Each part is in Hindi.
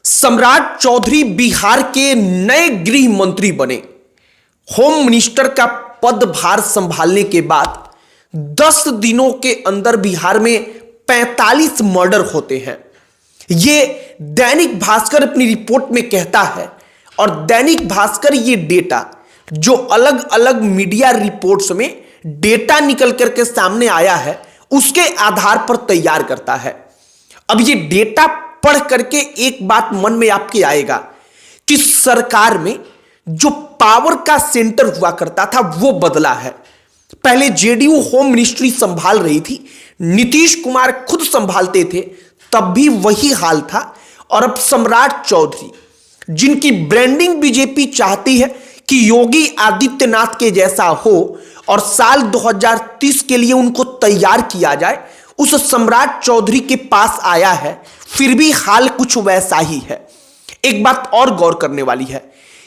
सम्राट चौधरी बिहार के नए गृह मंत्री बने। होम मिनिस्टर का पदभार संभालने के बाद 10 दिनों के अंदर बिहार में 45 मर्डर होते हैं। यह दैनिक भास्कर अपनी रिपोर्ट में कहता है और दैनिक भास्कर ये डेटा जो अलग अलग मीडिया रिपोर्ट्स में डेटा निकल करके सामने आया है उसके आधार पर तैयार करता है। अब ये डेटा पढ़ करके एक बात मन में आपके आएगा कि सरकार में जो पावर का सेंटर हुआ करता था वो बदला है। पहले जेडीयू होम मिनिस्ट्री संभाल रही थी, नीतीश कुमार खुद संभालते थे, तब भी वही हाल था। और अब सम्राट चौधरी जिनकी ब्रांडिंग बीजेपी चाहती है कि योगी आदित्यनाथ के जैसा हो और साल 2030 के लिए उनको तैयार किया जाए, उस सम्राट चौधरी के पास आया है, फिर भी हाल कुछ वैसा ही है। एक बात और गौर करने वाली है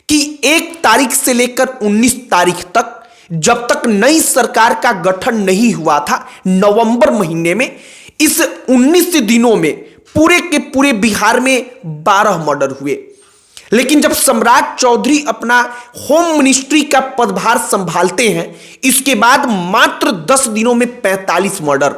कि 1 तारीख से लेकर 19 तारीख तक, जब तक नई सरकार का गठन नहीं हुआ था नवंबर महीने में, इस 19 दिनों में पूरे के पूरे बिहार में 12 मर्डर हुए। लेकिन जब सम्राट चौधरी अपना होम मिनिस्ट्री का पदभार संभालते हैं, इसके बाद मात्र 10 दिनों में 45 मर्डर।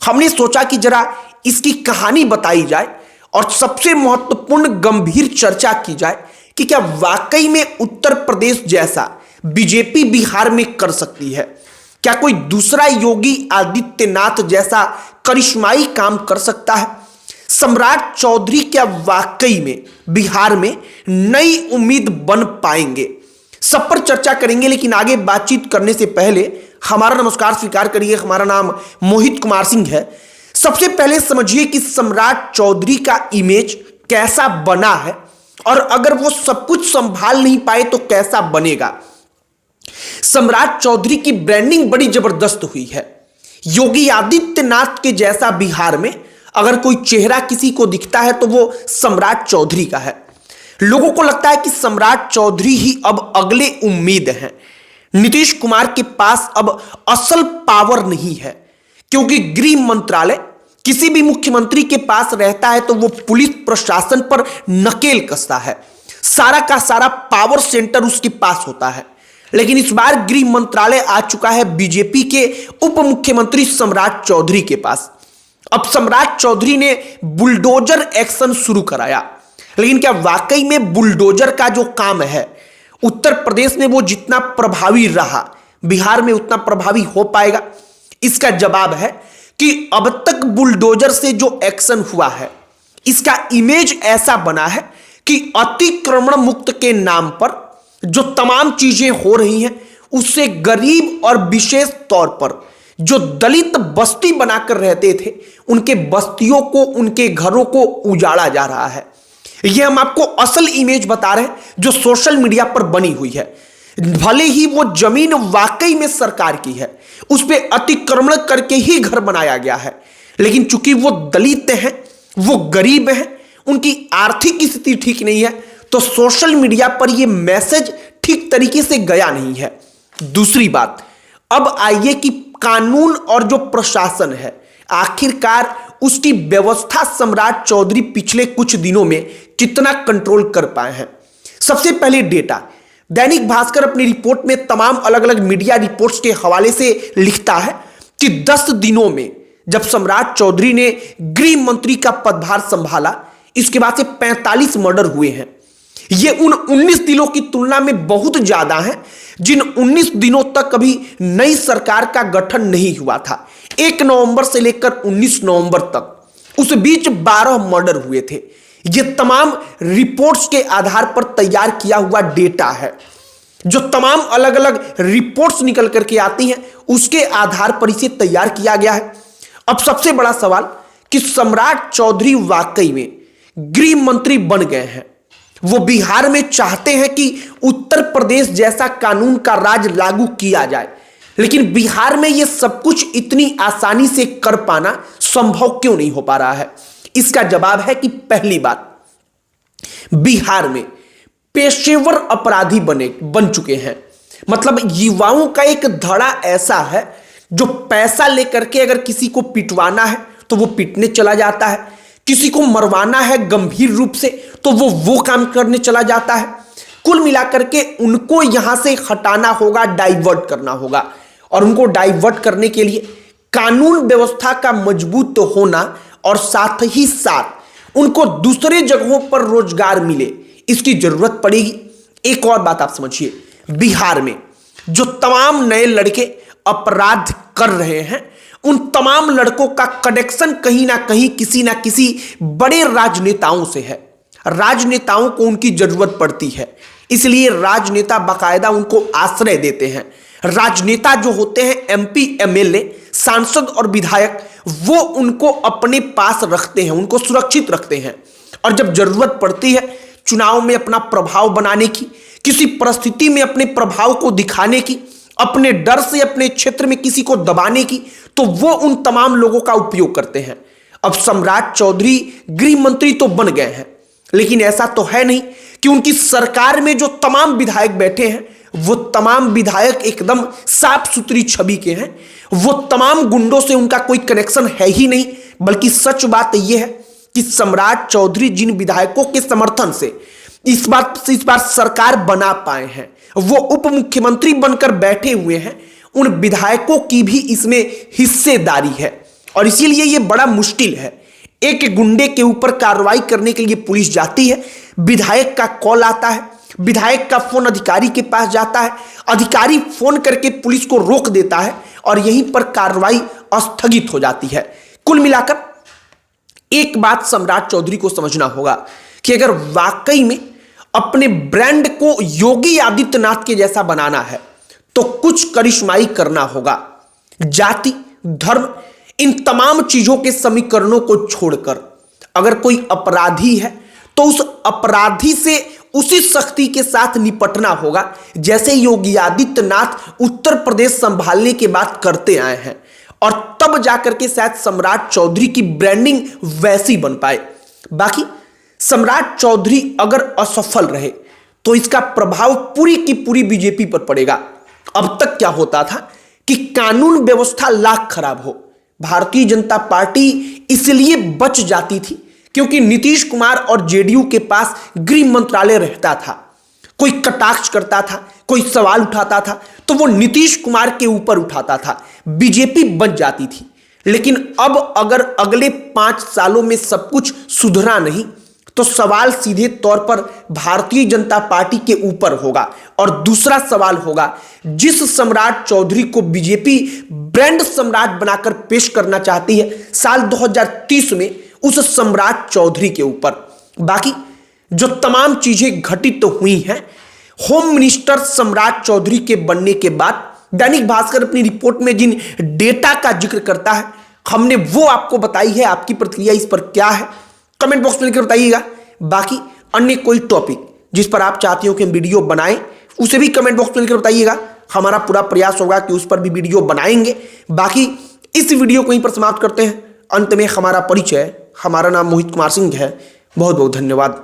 हमने सोचा कि जरा इसकी कहानी बताई जाए और सबसे महत्वपूर्ण गंभीर चर्चा की जाए कि क्या वाकई में उत्तर प्रदेश जैसा बीजेपी बिहार में कर सकती है। क्या कोई दूसरा योगी आदित्यनाथ जैसा करिश्माई काम कर सकता है। सम्राट चौधरी क्या वाकई में बिहार में नई उम्मीद बन पाएंगे, सब पर चर्चा करेंगे। लेकिन आगे बातचीत करने से पहले हमारा नमस्कार स्वीकार करिए। हमारा नाम मोहित कुमार सिंह है। सबसे पहले समझिए कि सम्राट चौधरी का इमेज कैसा बना है और अगर वो सब कुछ संभाल नहीं पाए तो कैसा बनेगा। सम्राट चौधरी की ब्रांडिंग बड़ी जबरदस्त हुई है। योगी आदित्यनाथ के जैसा बिहार में अगर कोई चेहरा किसी को दिखता है तो वो सम्राट चौधरी का है। लोगों को लगता है कि सम्राट चौधरी ही अब अगले उम्मीद हैं। नीतीश कुमार के पास अब असल पावर नहीं है, क्योंकि गृह मंत्रालय किसी भी मुख्यमंत्री के पास रहता है तो वो पुलिस प्रशासन पर नकेल कसता है। सारा का सारा पावर सेंटर उसके पास होता है। लेकिन इस बार गृह मंत्रालय आ चुका है बीजेपी के उप मुख्यमंत्री सम्राट चौधरी के पास। अब सम्राट चौधरी ने बुलडोजर एक्शन शुरू कराया। लेकिन क्या वाकई में बुलडोजर का जो काम है उत्तर प्रदेश में वो जितना प्रभावी रहा बिहार में उतना प्रभावी हो पाएगा? इसका जवाब है कि अब तक बुलडोजर से जो एक्शन हुआ है इसका इमेज ऐसा बना है कि अतिक्रमण मुक्त के नाम पर जो तमाम चीजें हो रही हैं उससे गरीब और विशेष तौर पर जो दलित बस्ती बनाकर रहते थे उनके बस्तियों को, उनके घरों को उजाड़ा जा रहा है। यह हम आपको असल इमेज बता रहे हैं जो सोशल मीडिया पर बनी हुई है। भले ही वो जमीन वाकई में सरकार की है, उस पर अतिक्रमण करके ही घर बनाया गया है, लेकिन चूंकि वो दलित हैं, वो गरीब हैं, उनकी आर्थिक स्थिति ठीक नहीं है, तो सोशल मीडिया पर यह मैसेज ठीक तरीके से गया नहीं है। दूसरी बात, अब आइए कि कानून और जो प्रशासन है आखिरकार उसकी व्यवस्था सम्राट चौधरी पिछले कुछ दिनों में कितना कंट्रोल कर पाए हैं। सबसे पहले डेटा, दैनिक भास्कर अपनी रिपोर्ट में तमाम अलग अलग मीडिया रिपोर्ट्स के हवाले से लिखता है कि 10 दिनों में जब सम्राट चौधरी ने गृह मंत्री का पदभार संभाला, इसके बाद से 45 मर्डर हुए हैं। ये उन 19 दिनों की तुलना में बहुत ज्यादा है जिन 19 दिनों तक कभी नई सरकार का गठन नहीं हुआ था। 1 नवंबर से लेकर 19 नवंबर तक, उस बीच 12 मर्डर हुए थे। ये तमाम रिपोर्ट्स के आधार पर तैयार किया हुआ डेटा है। जो तमाम अलग अलग रिपोर्ट्स निकल करके आती हैं उसके आधार पर इसे तैयार किया गया है। अब सबसे बड़ा सवाल कि सम्राट चौधरी वाकई में गृह मंत्री बन गए हैं। वो बिहार में चाहते हैं कि उत्तर प्रदेश जैसा कानून का राज लागू किया जाए, लेकिन बिहार में यह सब कुछ इतनी आसानी से कर पाना संभव क्यों नहीं हो पा रहा है? इसका जवाब है कि पहली बात, बिहार में पेशेवर अपराधी बन चुके हैं। मतलब युवाओं का एक धड़ा ऐसा है जो पैसा लेकर के अगर किसी को पिटवाना है तो वो पिटने चला जाता है, किसी को मरवाना है गंभीर रूप से तो वो काम करने चला जाता है। कुल मिलाकर के उनको यहां से हटाना होगा, डाइवर्ट करना होगा, और उनको डाइवर्ट करने के लिए कानून व्यवस्था का मजबूत होना और साथ ही साथ उनको दूसरे जगहों पर रोजगार मिले, इसकी जरूरत पड़ेगी। एक और बात आप समझिए, बिहार में जो तमाम नए लड़के अपराध कर रहे हैं, उन तमाम लड़कों का कनेक्शन कहीं ना कहीं किसी ना किसी बड़े राजनेताओं से है। राजनेताओं को उनकी जरूरत पड़ती है, इसलिए राजनेता बाकायदा उनको आश्रय देते हैं। राजनेता जो होते हैं एमपी, एमएलए, सांसद और विधायक, वो उनको अपने पास रखते हैं, उनको सुरक्षित रखते हैं। और जब जरूरत पड़ती है चुनाव में अपना प्रभाव बनाने की, किसी परिस्थिति में अपने प्रभाव को दिखाने की, अपने डर से अपने क्षेत्र में किसी को दबाने की, तो वो उन तमाम लोगों का उपयोग करते हैं। अब सम्राट चौधरी गृह मंत्री तो बन गए हैं, लेकिन ऐसा तो है नहीं कि उनकी सरकार में जो तमाम विधायक बैठे हैं वो तमाम विधायक एकदम साफ सुथरी छवि के हैं। वो तमाम गुंडों से उनका कोई कनेक्शन है ही नहीं, बल्कि सच बात यह है कि सम्राट चौधरी जिन विधायकों के समर्थन से इस बार सरकार बना पाए हैं, वो उप मुख्यमंत्री बनकर बैठे हुए हैं, उन विधायकों की भी इसमें हिस्सेदारी है। और इसीलिए यह बड़ा मुश्किल है। एक गुंडे के ऊपर कार्रवाई करने के लिए पुलिस जाती है, विधायक का कॉल आता है, विधायक का फोन अधिकारी के पास जाता है, अधिकारी फोन करके पुलिस को रोक देता है और यहीं पर कार्रवाई स्थगित हो जाती है। कुल मिलाकर एक बात सम्राट चौधरी को समझना होगा कि अगर वाकई में अपने ब्रांड को योगी आदित्यनाथ के जैसा बनाना है तो कुछ करिश्माई करना होगा। जाति, धर्म, इन तमाम चीजों के समीकरणों को छोड़कर अगर कोई अपराधी है तो उस अपराधी से उसी सख्ती के साथ निपटना होगा जैसे योगी आदित्यनाथ उत्तर प्रदेश संभालने के बाद करते आए हैं, और तब जाकर के शायद सम्राट चौधरी की ब्रांडिंग वैसी बन पाए। बाकी सम्राट चौधरी अगर असफल रहे तो इसका प्रभाव पूरी की पूरी बीजेपी पर पड़ेगा। अब तक क्या होता था कि कानून व्यवस्था लाख खराब हो, भारतीय जनता पार्टी इसलिए बच जाती थी क्योंकि नीतीश कुमार और जेडीयू के पास गृह मंत्रालय रहता था। कोई कटाक्ष करता था, कोई सवाल उठाता था तो वो नीतीश कुमार के ऊपर उठाता था, बीजेपी बच जाती थी। लेकिन अब अगर अगले 5 सालों में सब कुछ सुधरा नहीं तो सवाल सीधे तौर पर भारतीय जनता पार्टी के ऊपर होगा। और दूसरा सवाल होगा, जिस सम्राट चौधरी को बीजेपी ब्रांड सम्राट बनाकर पेश करना चाहती है साल 2030 में, उस सम्राट चौधरी के ऊपर। बाकी जो तमाम चीजें घटित हुई हैं होम मिनिस्टर सम्राट चौधरी के बनने के बाद, दैनिक भास्कर अपनी रिपोर्ट में जिन डेटा का जिक्र करता है हमने वो आपको बताई है। आपकी प्रतिक्रिया इस पर क्या है कमेंट बॉक्स में लिखकर बताइएगा। बाकी अन्य कोई टॉपिक जिस पर आप चाहते हो कि हम वीडियो बनाएं उसे भी कमेंट बॉक्स में लिखकर बताइएगा। हमारा पूरा प्रयास होगा कि उस पर भी वीडियो बनाएंगे। बाकी इस वीडियो को यहीं पर समाप्त करते हैं। अंत में हमारा परिचय, हमारा नाम मोहित कुमार सिंह है। बहुत बहुत धन्यवाद।